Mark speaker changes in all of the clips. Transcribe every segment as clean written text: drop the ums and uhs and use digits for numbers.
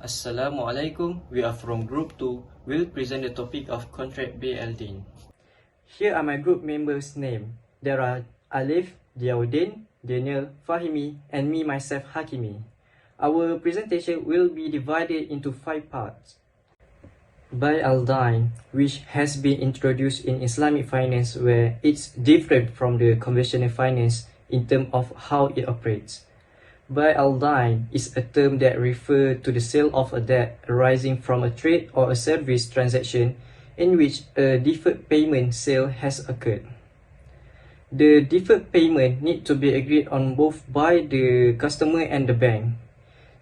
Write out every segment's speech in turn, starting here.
Speaker 1: Assalamualaikum, we are from Group 2. We'll present the topic of contract Bay Al Dayn. Here are my group members' names. There are Alif, Dhiyauddin, Danial, Fahimi, and me myself Hakimie. Our presentation will be divided into 5 parts. Bay Al Dayn, which has been introduced in Islamic finance where it's different from the conventional finance in terms of how it operates. Bay Al Dayn is a term that refers to the sale of a debt arising from a trade or a service transaction in which a deferred payment sale has occurred. The deferred payment need to be agreed on both by the customer and the bank.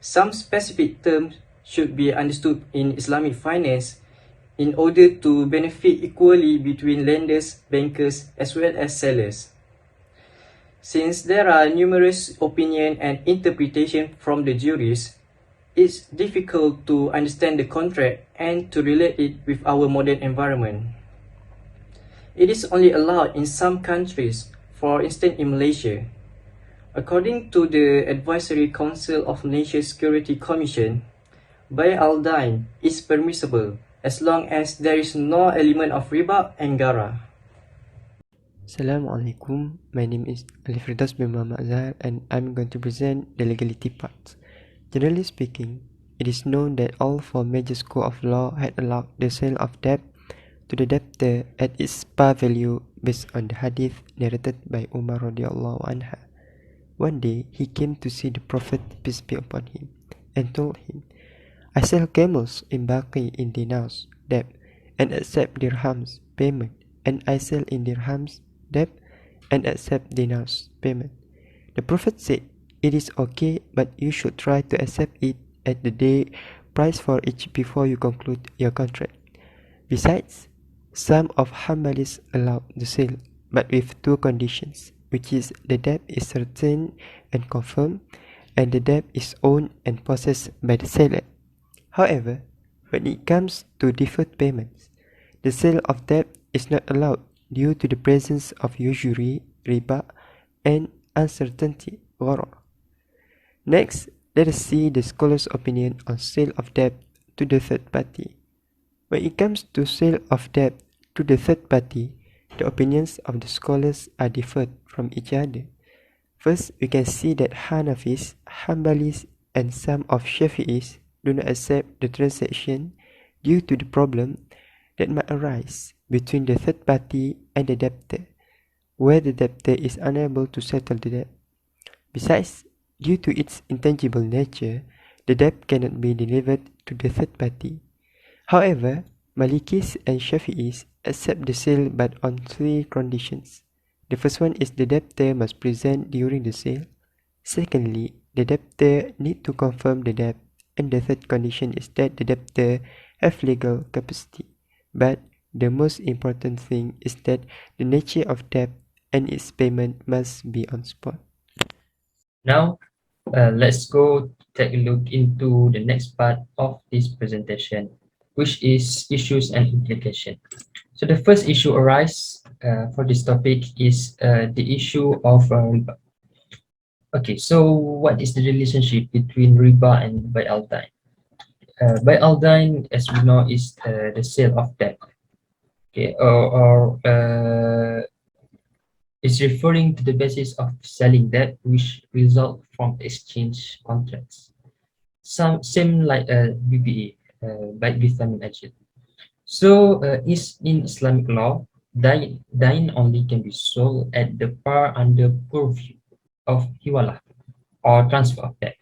Speaker 1: Some specific terms should be understood in Islamic finance in order to benefit equally between lenders, bankers, as well as sellers. Since there are numerous opinions and interpretations from the jurists, it's difficult to understand the contract and to relate it with our modern environment. It is only allowed in some countries, for instance in Malaysia. According to the Advisory Council of Malaysia Security Commission, Bay Al Dayn is permissible as long as there is no element of riba and gara.
Speaker 2: Assalamualaikum, my name is Alif Firdaus bin Mohammad Adzhar and I'm going to present the legality part. Generally speaking, it is known that all 4 major schools of law had allowed the sale of debt to the debtor at its par value based on the hadith narrated by Umar radiallahu anha. One day, he came to see the Prophet, peace be upon him, and told him, I sell camels in Baqi in dinars, debt, and accept dirhams, payment, and I sell in dirhams, debt, and accept dinars, payment. The Prophet said, it is okay, but you should try to accept it at the day price for each before you conclude your contract. Besides, some of Hanbalis allowed the sale, but with 2 conditions, which is the debt is certain and confirmed, and the debt is owned and possessed by the seller. However, when it comes to deferred payments, the sale of debt is not allowed due to the presence of usury, riba, and uncertainty, gharar. Next, let us see the scholars' opinion on sale of debt to the third party. When it comes to sale of debt to the third party, the opinions of the scholars are differed from each other. First, we can see that Hanafis, Hanbalis, and some of Shafi'is do not accept the transaction due to the problem that might arise between the third party and the debtor, where the debtor is unable to settle the debt. Besides, due to its intangible nature, the debt cannot be delivered to the third party. However, Malikis and Shafi'is accept the sale but on 3 conditions. The first one is the debtor must present during the sale. Secondly, the debtor need to confirm the debt. And the third condition is that the debtor have legal capacity. But the most important thing is that the nature of debt and its payment must be on spot.
Speaker 3: Now, let's go take a look into the next part of this presentation, which is issues and implication. So the first issue arise for this topic is the issue of riba. Okay, so what is the relationship between riba and Bay Al Dayn? Bay Al Dayn, as we know, is the sale of debt. Okay, or is referring to the basis of selling debt which result from exchange contracts. Same like BBA, by vitamin agent. So is in Islamic law, dayn only can be sold at the par under purview of hiwalah or transfer of debt.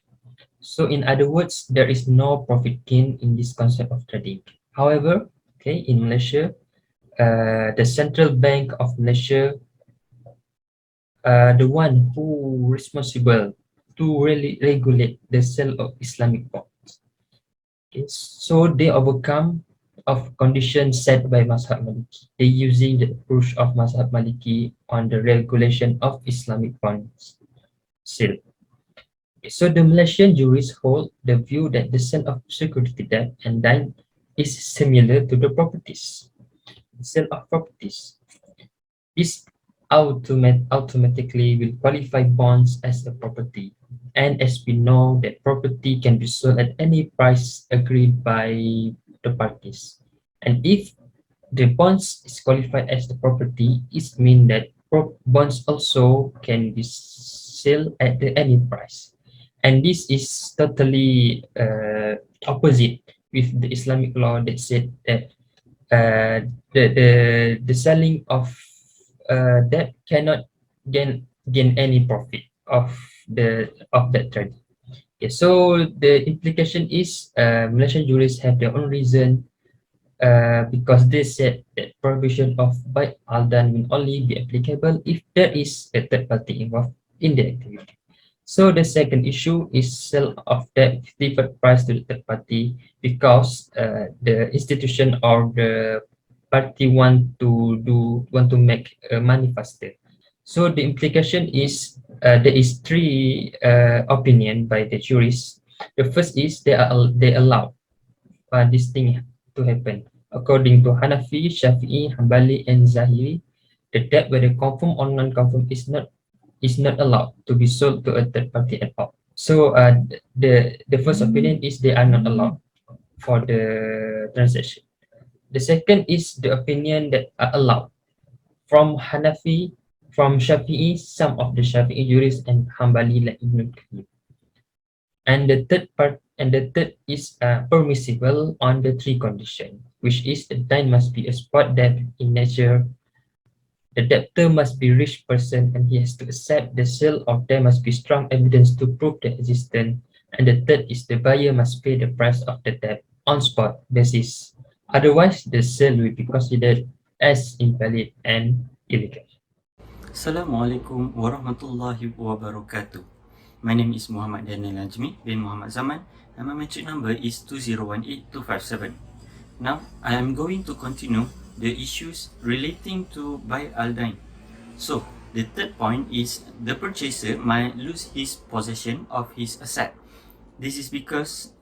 Speaker 3: So in other words, there is no profit gain in this concept of trading. However, okay, in Malaysia, the Central Bank of Malaysia, the one who responsible to really regulate the sale of Islamic bonds. Okay, so they overcome of conditions set by Mazhab Maliki. They using the approach of Mazhab Maliki on the regulation of Islamic bonds sale. Okay, so the Malaysian jurists hold the view that the sale of security debt and dayn is similar to the properties. Sale of properties. This automatically will qualify bonds as a property. And as we know that property can be sold at any price agreed by the parties. And if the bonds is qualified as the property, it means that bonds also can be sold at any price. And this is totally opposite with the Islamic law that said that the selling of debt cannot gain any profit of that trade. Okay, so the implication is Malaysian jurists have their own reason because they said that prohibition of Bay Al Dayn will only be applicable if there is a third party involved in the activity. So the second issue is sale of debt deferred price to the third party because the institution or the party want to make money faster. So the implication is there is three opinion by the jurists. The first is they allow this thing to happen. According to Hanafi, Shafi'i, Hanbali, and Zahiri, the debt whether confirm or non-confirm is not allowed to be sold to a third party at all. So the first opinion is they are not allowed for the transaction. The second is the opinion that are allowed from Hanafi, from Shafi'i, some of the Shafi'i jurists, and Hanbali like Ibn Kathir. And the third is permissible on the three condition, which is the debt must be a spot debt in nature. The debtor must be rich person and he has to accept the sale, or there must be strong evidence to prove the existence. And the third is the buyer must pay the price of the debt on spot basis. Otherwise, the sale will be considered as invalid and illegal.
Speaker 4: Assalamualaikum warahmatullahi wabarakatuh. My name is Mohammad Danial Najmi bin Mohammad Zaman and my metric number is 2018257. Now, I am going to continue the issues relating to Bay Al Dayn. So, the third point is the purchaser might lose his possession of his asset. This is because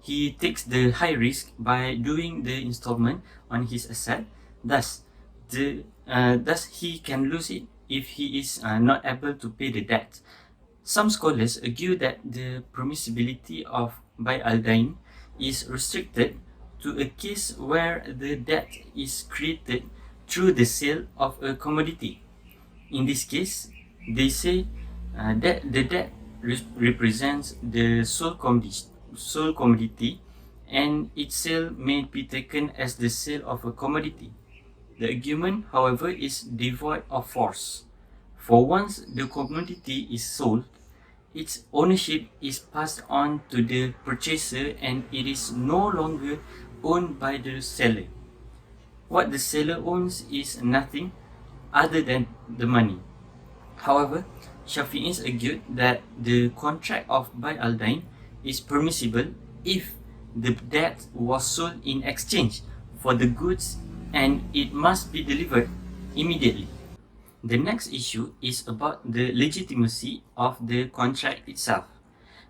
Speaker 4: he takes the high risk by doing the installment on his asset. Thus he can lose it if he is not able to pay the debt. Some scholars argue that the permissibility of Bay Al Dayn is restricted to a case where the debt is created through the sale of a commodity. In this case, they say that the debt represents the sole commodity and its sale may be taken as the sale of a commodity. The argument, however, is devoid of force. For once the commodity is sold, its ownership is passed on to the purchaser and it is no longer owned by the seller. What the seller owns is nothing other than the money. However, Shafi'is argued that the contract of Bay Al Dayn is permissible if the debt was sold in exchange for the goods and it must be delivered immediately. The next issue is about the legitimacy of the contract itself.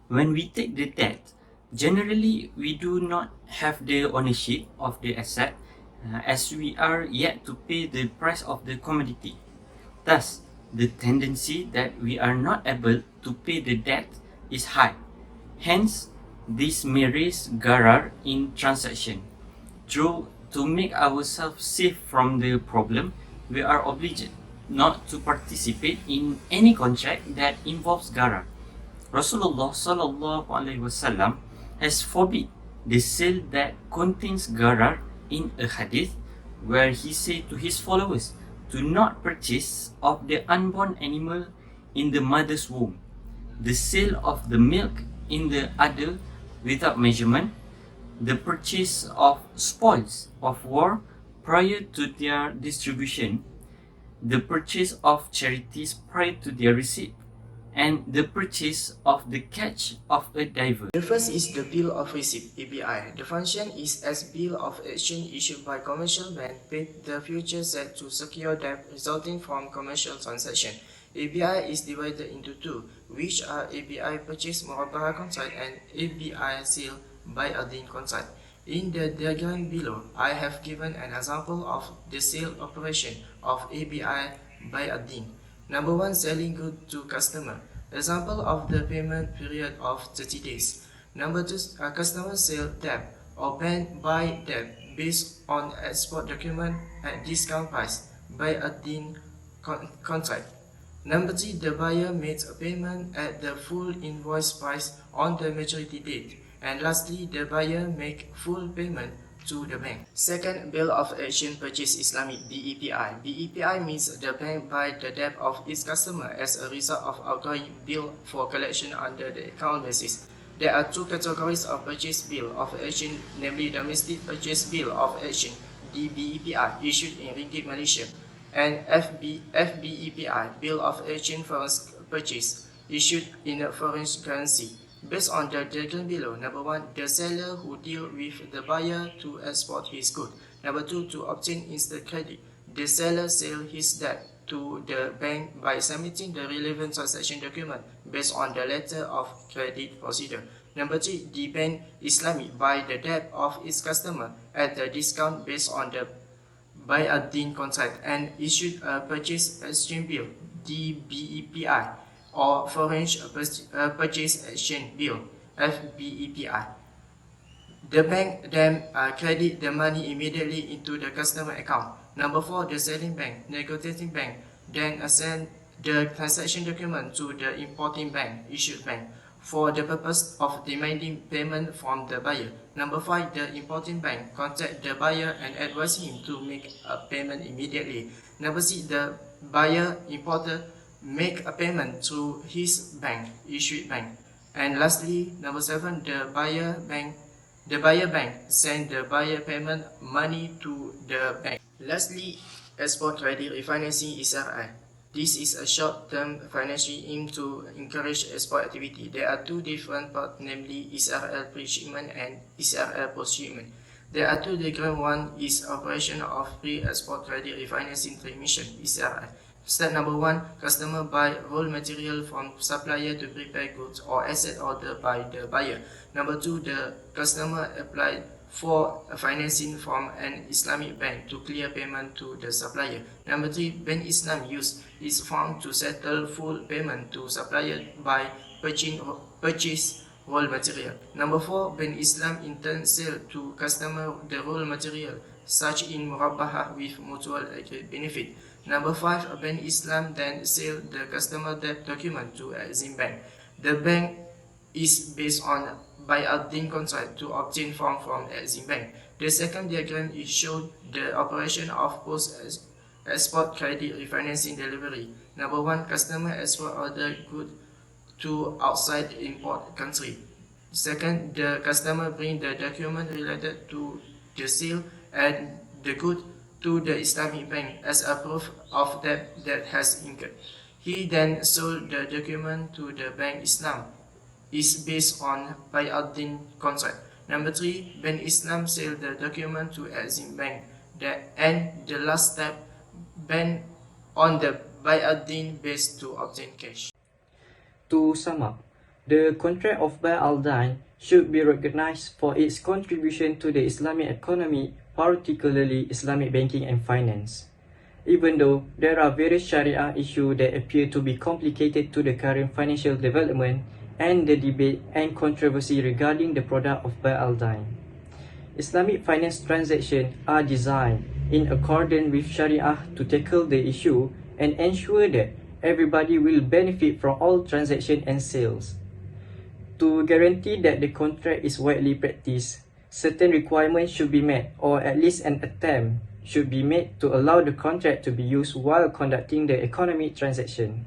Speaker 4: When we take the debt, generally we do not have the ownership of the asset as we are yet to pay the price of the commodity. Thus, the tendency that we are not able to pay the debt is high. Hence, this may raise gharar in transaction. Though to make ourselves safe from the problem, we are obliged not to participate in any contract that involves gharar. Rasulullah sallallahu alaihi wasallam has forbid the sale that contains gharar in a hadith where he said to his followers to not purchase of the unborn animal in the mother's womb, the sale of the milk in the udder without measurement, the purchase of spoils of war prior to their distribution, the purchase of charities prior to their receipt, and the purchase of the catch of a diver.
Speaker 1: The first is the Bill of Receipt (ABI). The function is as bill of exchange issued by commercial bank paid the future set to secure debt resulting from commercial transaction. ABI is divided into two, which are ABI purchase Murabaha contract and ABI sale Bay Al Dayn contract. In the diagram below, I have given an example of the sale operation of ABI Bay Al Dayn. Number 1, selling goods to customer.
Speaker 5: Example of the payment period of 30 days. Number 2, customer sell debt or buy debt based on export document at discount price by a Dayn contract. Number 3, the buyer made a payment at the full invoice price on the maturity date. And lastly, the buyer make full payment to the bank. Second, Bill of Exchange Purchase Islamic BEPI. BEPI means the bank buy the debt of its customer as a result of outgoing bill for collection under the account basis. There are two categories of purchase bill of exchange, namely domestic purchase bill of exchange (DBEPI) issued in Ringgit Malaysia, and FBEPI bill of exchange foreign purchase issued in a foreign currency. Based on the diagram below, number 1, the seller who deal with the buyer to export his good. Number 2, to obtain instant credit. The seller sell his debt to the bank by submitting the relevant transaction document based on the letter of credit procedure. Number 3, the bank Islamic buy the debt of its customer at the discount based on the Bay Al Dayn contract and issued a purchase exchange bill (DBEPI) or foreign purchase exchange bill (FBEPI). The bank then credit the money immediately into the customer account. Number 4, the selling bank, negotiating bank, then send the transaction document to the importing bank, issued bank, for the purpose of demanding payment from the buyer. Number 5, the importing bank contact the buyer and advise him to make a payment immediately. Number 6, the buyer importer make a payment to his bank, issued bank. And lastly, number 7, the buyer bank send the buyer payment money to the bank. Lastly, export credit refinancing (ECRI). This is a short-term financing aimed to encourage export activity. There are two different parts, namely ECRL pre-shipment and ECRL post-shipment. There are two diagrams. One is operation of pre-export credit refinancing transmission (ECRI). Step number 1, customer buy raw material from supplier to prepare goods or asset ordered by the buyer. Number 2, the customer applied for financing from an Islamic bank to clear payment to the supplier. Number 3, Bank Islam use its fund to settle full payment to supplier by purchase raw material. Number 4, Bank Islam in turn sell to customer the raw material, such in murabbahah with mutual benefit. Number 5, Bank Islam then sell the customer debt document to Exim Bank. The bank is based on Bay Al Dayn contract to obtain funds from Exim Bank. The second diagram is shown the operation of post-export credit refinancing delivery. Number 1, customer export order good to outside import country. Second, the customer bring the document related to the sale and the good to the Islamic bank as a proof of debt that has incurred. He then sold the document to the Bank Islam. Is based on Bay Al Dayn contract. Number 3, Bank Islam sell the document to Exim Bank. And the last step, ban on the Bay Al Dayn base to obtain cash.
Speaker 1: To sum up, the contract of Bay Al Dayn should be recognized for its contribution to the Islamic economy, particularly Islamic banking and finance. Even though there are various Sharia issues that appear to be complicated to the current financial development and the debate and controversy regarding the product of Bay Al Dayn, Islamic finance transactions are designed in accordance with Sharia to tackle the issue and ensure that everybody will benefit from all transactions and sales. To guarantee that the contract is widely practiced, certain requirements should be met, or at least an attempt should be made to allow the contract to be used while conducting the economic transaction.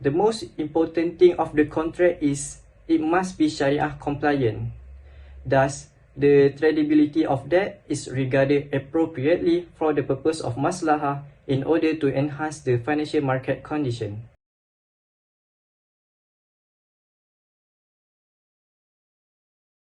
Speaker 1: The most important thing of the contract is it must be Sharia compliant. Thus, the tradability of that is regarded appropriately for the purpose of maslahah in order to enhance the financial market condition.